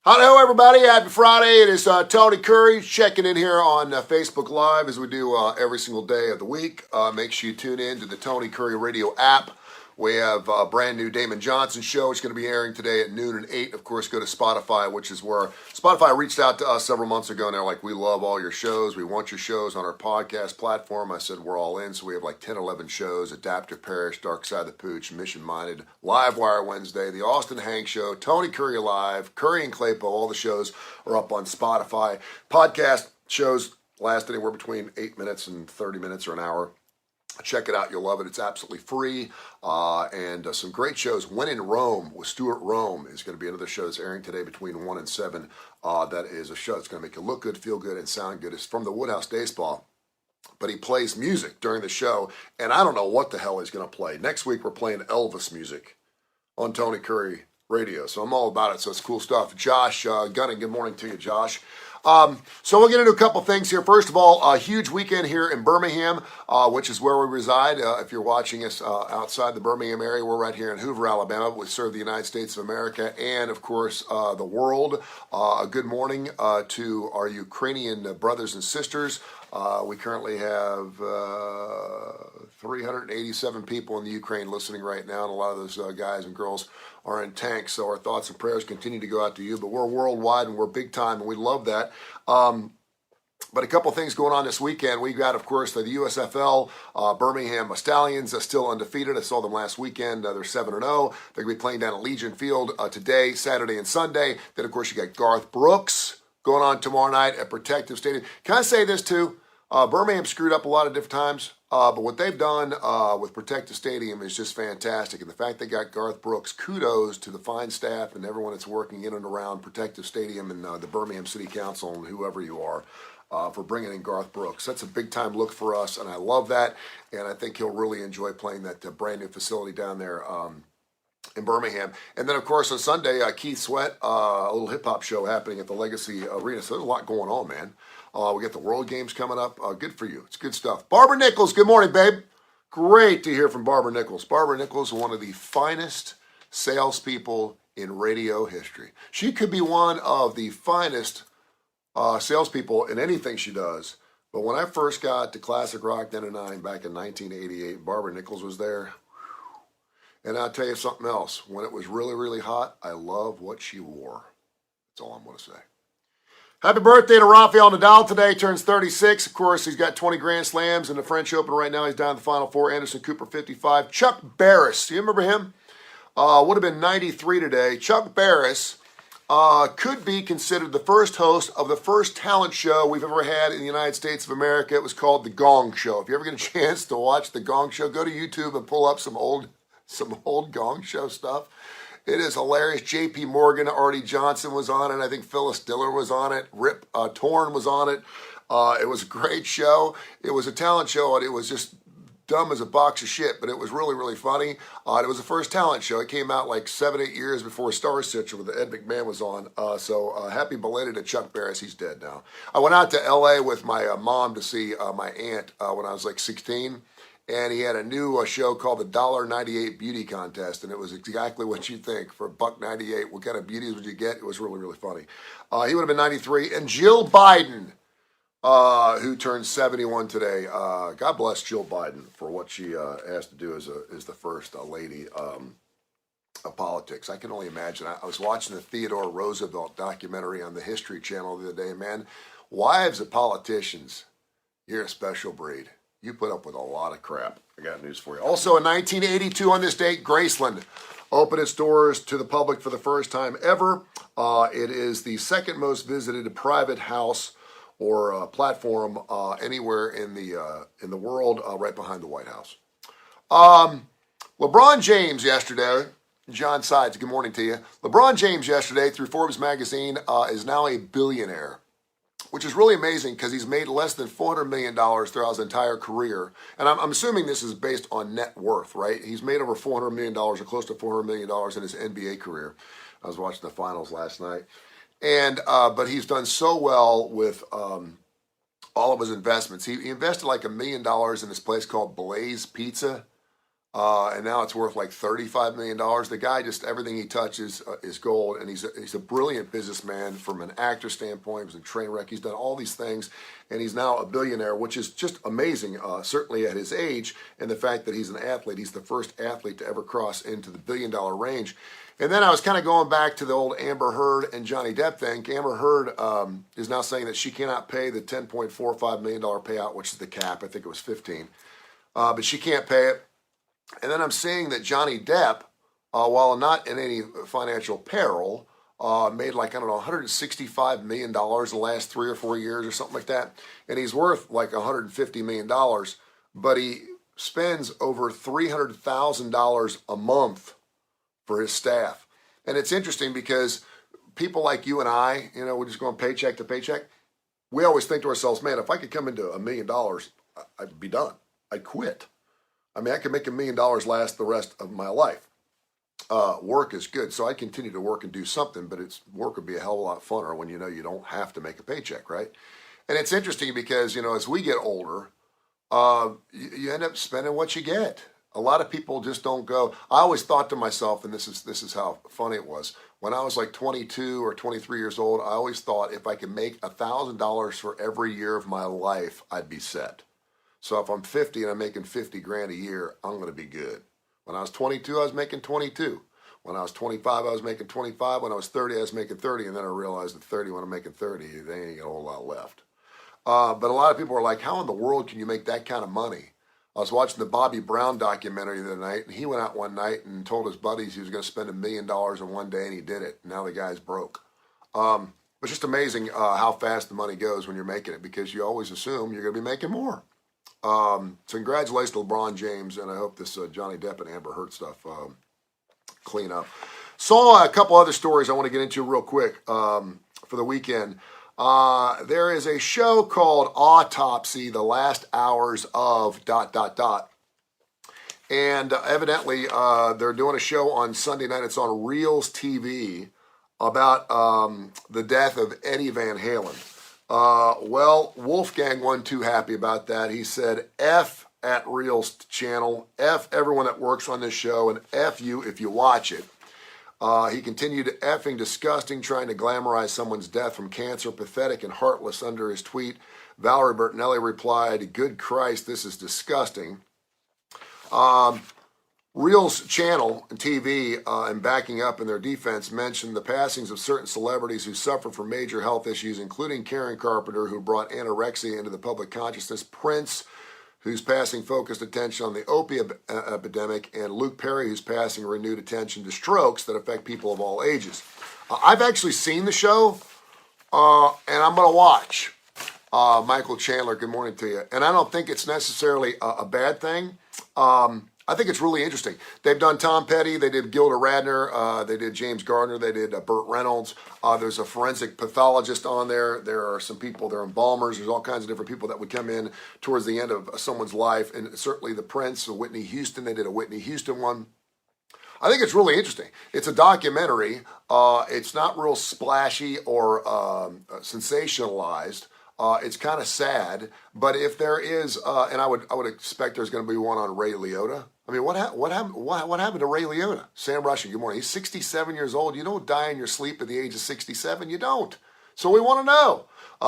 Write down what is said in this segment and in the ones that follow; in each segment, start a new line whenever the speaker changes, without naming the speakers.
Hello, everybody. Happy Friday. It is Tony Kurre checking in here on Facebook Live as we do every single day of the week. Make sure you tune in to the Tony Kurre Radio app. We have a brand new Damon Johnson show. It's going to be airing today at noon and 8. Of course, go to Spotify, which is where Spotify reached out to us several months ago. And they're like, we love all your shows. We want your shows on our podcast platform. I said, we're all in. So we have like 10, 11 shows: Adaptive Parish, Dark Side of the Pooch, Mission Minded, Live Wire Wednesday, The Austin Hank Show, Tony Kurre Live, Curry and Claypo. All the shows are up on Spotify. Podcast shows last anywhere between 8 minutes and 30 minutes or an hour. Check it out. You'll love it. It's absolutely free. And some great shows. When in Rome with Stuart Rome is going to be another show that's airing today between 1 and 7. That is a show that's going to make you look good, feel good, and sound good. It's from the Woodhouse Day Spa. But he plays music during the show. And I don't know what the hell he's going to play. Next week, we're playing Elvis music on Tony Kurre Radio. So I'm all about it. So it's cool stuff. Josh Gunning, good morning to you, Josh. So we'll get into a couple things here. First of all, a huge weekend here in Birmingham, which is where we reside. If you're watching us outside the Birmingham area, we're right here in Hoover, Alabama. We serve the United States of America and, of course, the world. A good morning to our Ukrainian brothers and sisters. We currently have 387 people in the Ukraine listening right now, and a lot of those guys and girls are in tanks, so our thoughts and prayers continue to go out to you. But we're worldwide, and we're big time, and we love that. But a couple things going on this weekend. We got, of course, the USFL Birmingham Stallions still undefeated. I saw them last weekend. They're 7-0. They're going to be playing down at Legion Field today, Saturday, and Sunday. Then, of course, you got Garth Brooks going on tomorrow night at Protective Stadium. Can I say this, too? Birmingham screwed up a lot of different times, but what they've done with Protective Stadium is just fantastic. And the fact they got Garth Brooks, kudos to the fine staff and everyone that's working in and around Protective Stadium and the Birmingham City Council and whoever you are for bringing in Garth Brooks. That's a big-time look for us, and I love that. And I think he'll really enjoy playing that brand-new facility down there in Birmingham. And then, of course, on Sunday, Keith Sweat, a little hip-hop show happening at the Legacy Arena. So there's a lot going on, man. We got the World Games coming up. Good for you. It's good stuff. Barbara Nichols, good morning, babe. Great to hear from Barbara Nichols. Barbara Nichols is one of the finest salespeople in radio history. She could be one of the finest salespeople in anything she does. But when I first got to Classic Rock 99 back in 1988, Barbara Nichols was there. And I'll tell you something else. When it was really, really hot, I love what she wore. That's all I'm going to say. Happy birthday to Rafael Nadal today. Turns 36. Of course, he's got 20 Grand Slams in the French Open right now. He's down to the Final Four. Anderson Cooper, 55. Chuck Barris. Do you remember him? Would have been 93 today. Chuck Barris could be considered the first host of the first talent show we've ever had in the United States of America. It was called The Gong Show. If you ever get a chance to watch The Gong Show, go to YouTube and pull up some old Gong Show stuff. It is hilarious. J.P. Morgan, Artie Johnson was on it. I think Phyllis Diller was on it. Rip Torn was on it. It was a great show. It was a talent show, and it was just dumb as a box of shit, but it was really, really funny. It was the first talent show. It came out like 7-8 years before Star Stitcher with Ed McMahon was on. So happy belated to Chuck Barris. He's dead now. I went out to L.A. with my mom to see my aunt when I was like 16. And he had a new show called the $1.98 Beauty Contest, and it was exactly what you think. For $1.98, what kind of beauties would you get? It was really, really funny. He would have been 93. And Jill Biden, who turned 71 today. God bless Jill Biden for what she has to do as the first lady of politics. I can only imagine. I was watching the Theodore Roosevelt documentary on the History Channel the other day. Man, wives of politicians, you're a special breed. You put up with a lot of crap. I got news for you. Also, in 1982, on this date, Graceland opened its doors to the public for the first time ever. It is the second most visited private house or platform anywhere in the world, right behind the White House. LeBron James yesterday, John Sides, good morning to you. LeBron James yesterday, through Forbes magazine, is now a billionaire, which is really amazing because he's made less than $400 million throughout his entire career. And I'm assuming this is based on net worth, right? He's made over $400 million or close to $400 million in his NBA career. I was watching the finals last night. And but he's done so well with all of his investments. He invested like $1 million in this place called Blaze Pizza and now it's worth like $35 million. The guy, just everything he touches is gold, and he's a brilliant businessman from an actor standpoint. He was a train wreck. He's done all these things, and he's now a billionaire, which is just amazing, certainly at his age, and the fact that he's an athlete. He's the first athlete to ever cross into the billion-dollar range. And then I was kind of going back to the old Amber Heard and Johnny Depp thing. Amber Heard is now saying that she cannot pay the $10.45 million payout, which is the cap. I think it was 15, but she can't pay it. And then I'm seeing that Johnny Depp, while not in any financial peril, made like, I don't know, $165 million in the last 3 or 4 years or something like that. And he's worth like $150 million, but he spends over $300,000 a month for his staff. And it's interesting because people like you and I, we're just going paycheck to paycheck. We always think to ourselves, man, if I could come into $1 million, I'd be done. I'd quit. I mean, I could make $1 million last the rest of my life. Work is good, so I continue to work and do something, but work would be a hell of a lot funner when you don't have to make a paycheck, right? And it's interesting because, as we get older, you end up spending what you get. A lot of people just don't go. I always thought to myself, and this is how funny it was, when I was like 22 or 23 years old, I always thought if I could make $1,000 for every year of my life, I'd be set. So if I'm 50 and I'm making 50 grand a year, I'm going to be good. When I was 22, I was making 22. When I was 25, I was making 25. When I was 30, I was making 30. And then I realized at 30, when I'm making 30, they ain't got a whole lot left. But a lot of people are like, how in the world can you make that kind of money? I was watching the Bobby Brown documentary the other night, and he went out one night and told his buddies he was going to spend $1 million in one day, and he did it. Now the guy's broke. It's just amazing how fast the money goes when you're making it, because you always assume you're going to be making more. So congratulations to LeBron James, and I hope this Johnny Depp and Amber Heard stuff clean up. Saw a couple other stories I want to get into real quick for the weekend. There is a show called Autopsy, The Last Hours of ... And evidently they're doing a show on Sunday night. It's on Reels TV about the death of Eddie Van Halen. Well, Wolfgang wasn't too happy about that. He said, F at Reels channel, F everyone that works on this show, and F you if you watch it. He continued effing disgusting, trying to glamorize someone's death from cancer, pathetic and heartless under his tweet. Valerie Bertinelli replied, good Christ, this is disgusting. Reels channel and TV, and backing up in their defense, mentioned the passings of certain celebrities who suffer from major health issues, including Karen Carpenter, who brought anorexia into the public consciousness, Prince, who's passing focused attention on the opiate epidemic, and Luke Perry, who's passing renewed attention to strokes that affect people of all ages. I've actually seen the show, and I'm going to watch. Michael Chandler, good morning to you. And I don't think it's necessarily a bad thing. I think it's really interesting. They've done Tom Petty, they did Gilda Radner, they did James Gardner, they did Burt Reynolds. There's a forensic pathologist on there. There are some people, they're embalmers. There's all kinds of different people that would come in towards the end of someone's life. And certainly the Prince, Whitney Houston, they did a Whitney Houston one. I think it's really interesting. It's a documentary. It's not real splashy or sensationalized. It's kind of sad, but if there is, and I would expect there's going to be one on Ray Liotta. I mean, what happened to Ray Liotta? Sam Rushing, good morning. He's 67 years old. You don't die in your sleep at the age of 67. You don't. So we want to know.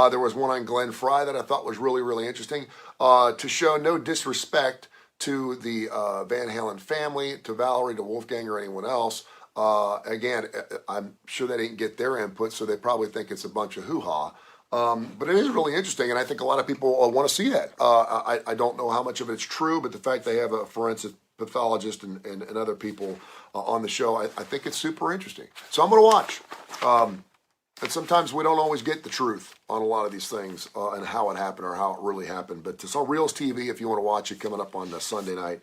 There was one on Glenn Fry that I thought was really, really interesting. To show no disrespect to the Van Halen family, to Valerie, to Wolfgang, or anyone else. Again, I'm sure they didn't get their input, so they probably think it's a bunch of hoo-ha. But it is really interesting, and I think a lot of people want to see that. I don't know how much of it's true, but the fact they have a forensic pathologist and other people on the show, I think it's super interesting. So I'm going to watch. And sometimes we don't always get the truth on a lot of these things and how it happened or how it really happened. But it's on Reels TV if you want to watch it, coming up on Sunday night.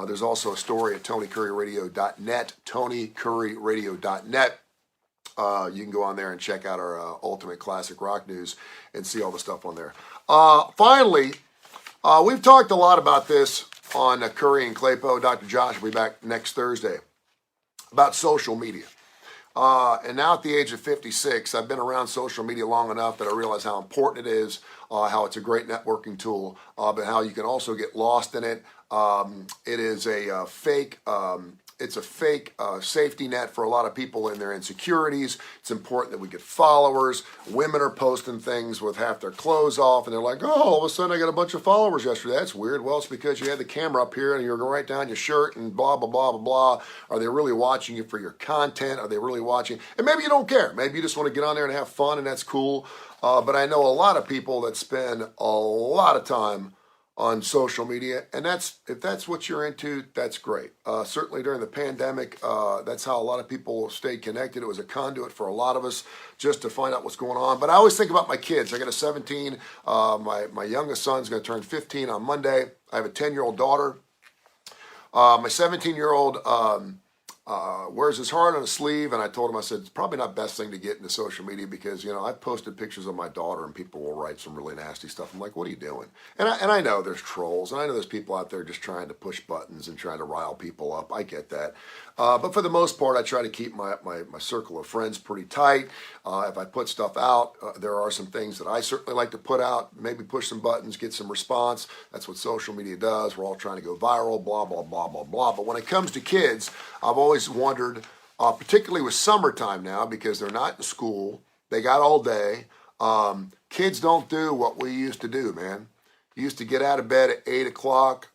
There's also a story at TonyCurryRadio.net, TonyCurryRadio.net. You can go on there and check out our Ultimate Classic Rock News and see all the stuff on there. Finally, we've talked a lot about this on Curry and Claypo. Dr. Josh will be back next Thursday about social media. And now at the age of 56, I've been around social media long enough that I realize how important it is, how it's a great networking tool, but how you can also get lost in it. It is a fake. It's a fake safety net for a lot of people in their insecurities. It's important that we get followers. Women are posting things with half their clothes off, and they're like, oh, all of a sudden I got a bunch of followers yesterday. That's weird. Well, it's because you had the camera up here and you're going right down your shirt and blah, blah, blah, blah, blah. Are they really watching you for your content? Are they really watching? And maybe you don't care. Maybe you just want to get on there and have fun, and that's cool. But I know a lot of people that spend a lot of time on social media, and if that's what you're into, that's great. Certainly during the pandemic, that's how a lot of people stayed connected. It was a conduit for a lot of us just to find out what's going on. But I always think about my kids. I got a 17. My youngest son's going to turn 15 on Monday. I have a 10-year-old daughter. My 17-year-old wears his heart on his sleeve, and I told him, I said, it's probably not best thing to get into social media because, I've posted pictures of my daughter and people will write some really nasty stuff. I'm like, what are you doing? And I know there's trolls, and I know there's people out there just trying to push buttons and trying to rile people up. I get that. But for the most part, I try to keep my circle of friends pretty tight. If I put stuff out, there are some things that I certainly like to put out, maybe push some buttons, get some response. That's what social media does. We're all trying to go viral, blah, blah, blah, blah, blah. But when it comes to kids, I've always wondered, particularly with summertime now, because they're not in school, they got all day. Kids don't do what we used to do, man. You used to get out of bed at 8 o'clock,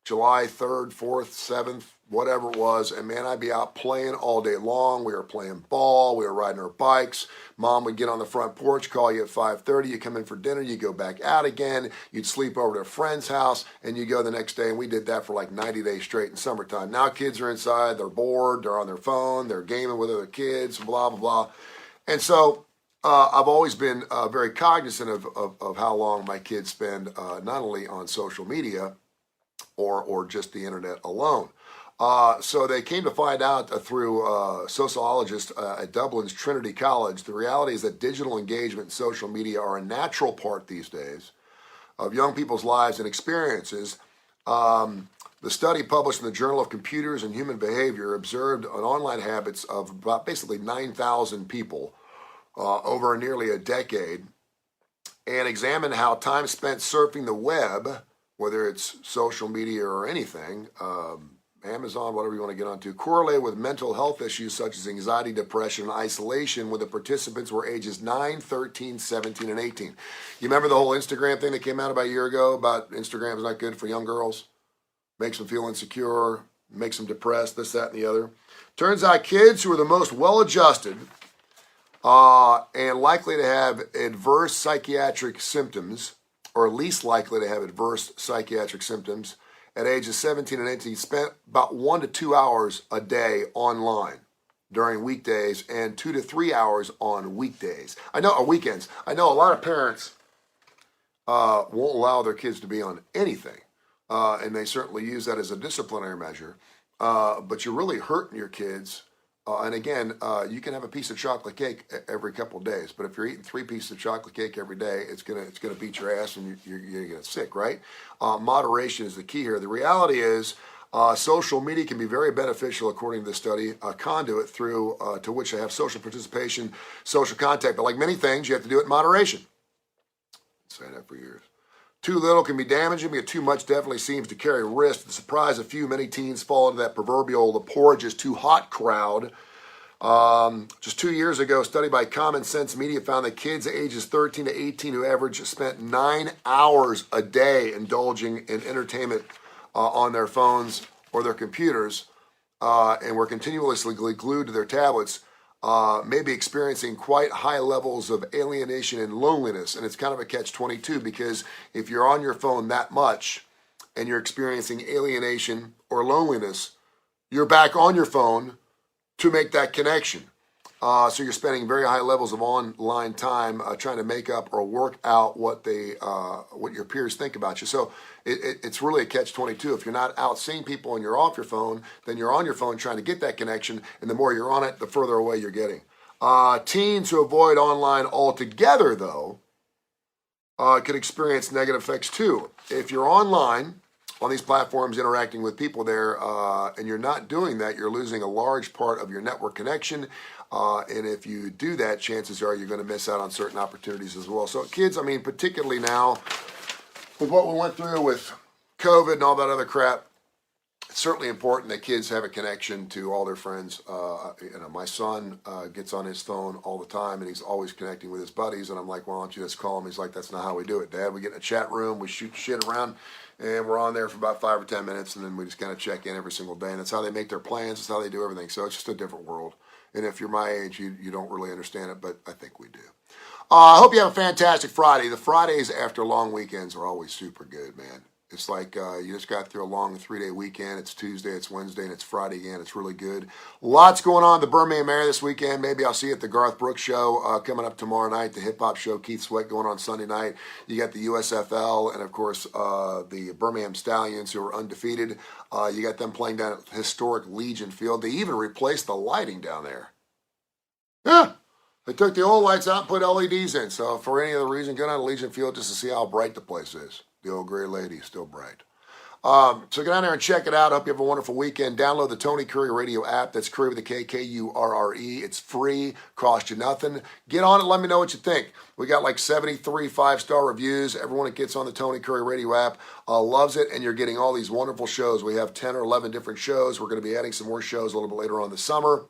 July 3rd, 4th, 7th, whatever it was, and man, I'd be out playing all day long. We were playing ball, we were riding our bikes. Mom would get on the front porch, call you at 5:30, you come in for dinner, you go back out again, you'd sleep over to a friend's house, and you go the next day, and we did that for like 90 days straight in summertime. Now kids are inside, they're bored, they're on their phone, they're gaming with other kids, blah, blah, blah. And so I've always been very cognizant of how long my kids spend not only on social media or just the internet alone. So they came to find out through sociologists at Dublin's Trinity College, the reality is that digital engagement and social media are a natural part these days of young people's lives and experiences. The study published in the Journal of Computers and Human Behavior observed on online habits of about basically 9,000 people over nearly a decade and examined how time spent surfing the web, whether it's social media or anything, Amazon, whatever you want to get onto, correlate with mental health issues such as anxiety, depression, and isolation when the participants were ages 9, 13, 17, and 18. You remember the whole Instagram thing that came out about a year ago about Instagram is not good for young girls? Makes them feel insecure, makes them depressed, this, that, and the other. Turns out kids who are the most well-adjusted and likely to have adverse psychiatric symptoms, or least likely to have adverse psychiatric symptoms, at ages 17 and 18, spent about 1 to 2 hours a day online during weekdays and 2 to 3 hours on weekdays. Or weekends. I know a lot of parents won't allow their kids to be on anything, and they certainly use that as a disciplinary measure. But you're really hurting your kids. And again, you can have a piece of chocolate cake every couple of days, but if you're eating 3 pieces of chocolate cake every day, it's gonna beat your ass and you're gonna get sick, right? Moderation is the key here. The reality is, social media can be very beneficial, according to the study, a conduit through to which they have social participation, social contact. But like many things, you have to do it in moderation. I've been saying that for years. Too little can be damaging, but too much definitely seems to carry risk. To surprise a few, many teens fall into that proverbial "the porridge is too hot" crowd. Just 2 years ago, a study by Common Sense Media found that kids ages 13 to 18 who average spent 9 hours a day indulging in entertainment on their phones or their computers and were continuously glued to their tablets may be experiencing quite high levels of alienation and loneliness. And it's kind of a catch-22 because if you're on your phone that much and you're experiencing alienation or loneliness, you're back on your phone to make that connection. So you're spending very high levels of online time trying to make up or work out what your peers think about you. So it's really a catch-22. If you're not out seeing people and you're off your phone, then you're on your phone trying to get that connection, and the more you're on it, the further away you're getting. Teens who avoid online altogether, though, can experience negative effects too. If you're online on these platforms interacting with people there, and you're not doing that, you're losing a large part of your network connection. And if you do that, chances are you're going to miss out on certain opportunities as well. So kids, I mean, particularly now with what we went through with COVID and all that other crap, it's certainly important that kids have a connection to all their friends. My son gets on his phone all the time, and he's always connecting with his buddies. And I'm like, well, why don't you just call him? He's like, that's not how we do it, Dad. We get in a chat room, we shoot shit around, and we're on there for about 5 or 10 minutes, and then we just kind of check in every single day. And that's how they make their plans. That's how they do everything. So it's just a different world. And if you're my age, you don't really understand it, but I think we do. I hope you have a fantastic Friday. The Fridays after long weekends are always super good, man. It's like you just got through a long 3-day weekend. It's Tuesday, it's Wednesday, and it's Friday again. It's really good. Lots going on at the Birmingham area this weekend. Maybe I'll see you at the Garth Brooks show coming up tomorrow night, the hip-hop show, Keith Sweat, going on Sunday night. You got the USFL and, of course, the Birmingham Stallions, who are undefeated. You got them playing down at historic Legion Field. They even replaced the lighting down there. Yeah. They took the old lights out and put LEDs in. So for any other reason, go down to Legion Field just to see how bright the place is. The old gray lady is still bright. So get down there and check it out. I hope you have a wonderful weekend. Download the Tony Kurre radio app. That's Kurre with a K, K-U-R-R-E. It's free, cost you nothing. Get on it. Let me know what you think. We got like 73 5-star reviews. Everyone that gets on the Tony Kurre radio app loves it, and you're getting all these wonderful shows. We have 10 or 11 different shows. We're going to be adding some more shows a little bit later on this summer.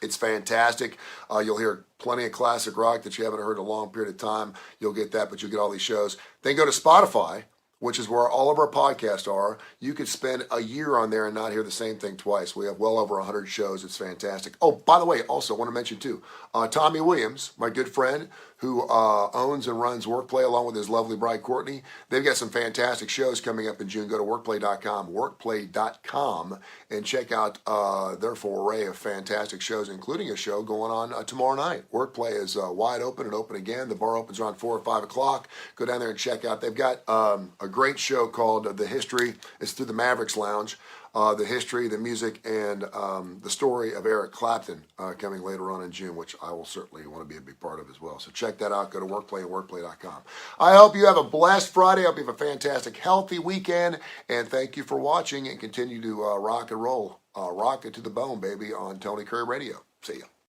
It's fantastic. You'll hear plenty of classic rock that you haven't heard in a long period of time. You'll get that, but you'll get all these shows. Then go to Spotify, which is where all of our podcasts are. You could spend a year on there and not hear the same thing twice. We have well over 100 shows. It's fantastic. Oh, by the way, also want to mention too, Tommy Williams, my good friend, who owns and runs Workplay along with his lovely bride, Courtney. They've got some fantastic shows coming up in June. Go to workplay.com, and check out their full array of fantastic shows, including a show going on tomorrow night. Workplay is wide open and open again. The bar opens around 4 or 5 o'clock. Go down there and check out. They've got a great show called The History. It's through the Mavericks Lounge. The history, the music, and the story of Eric Clapton coming later on in June, which I will certainly want to be a big part of as well. So check that out. Go to Workplay and workplay.com. I hope you have a blessed Friday. I hope you have a fantastic, healthy weekend. And thank you for watching, and continue to rock and roll. Rock it to the bone, baby, on Tony Kurre Radio. See ya.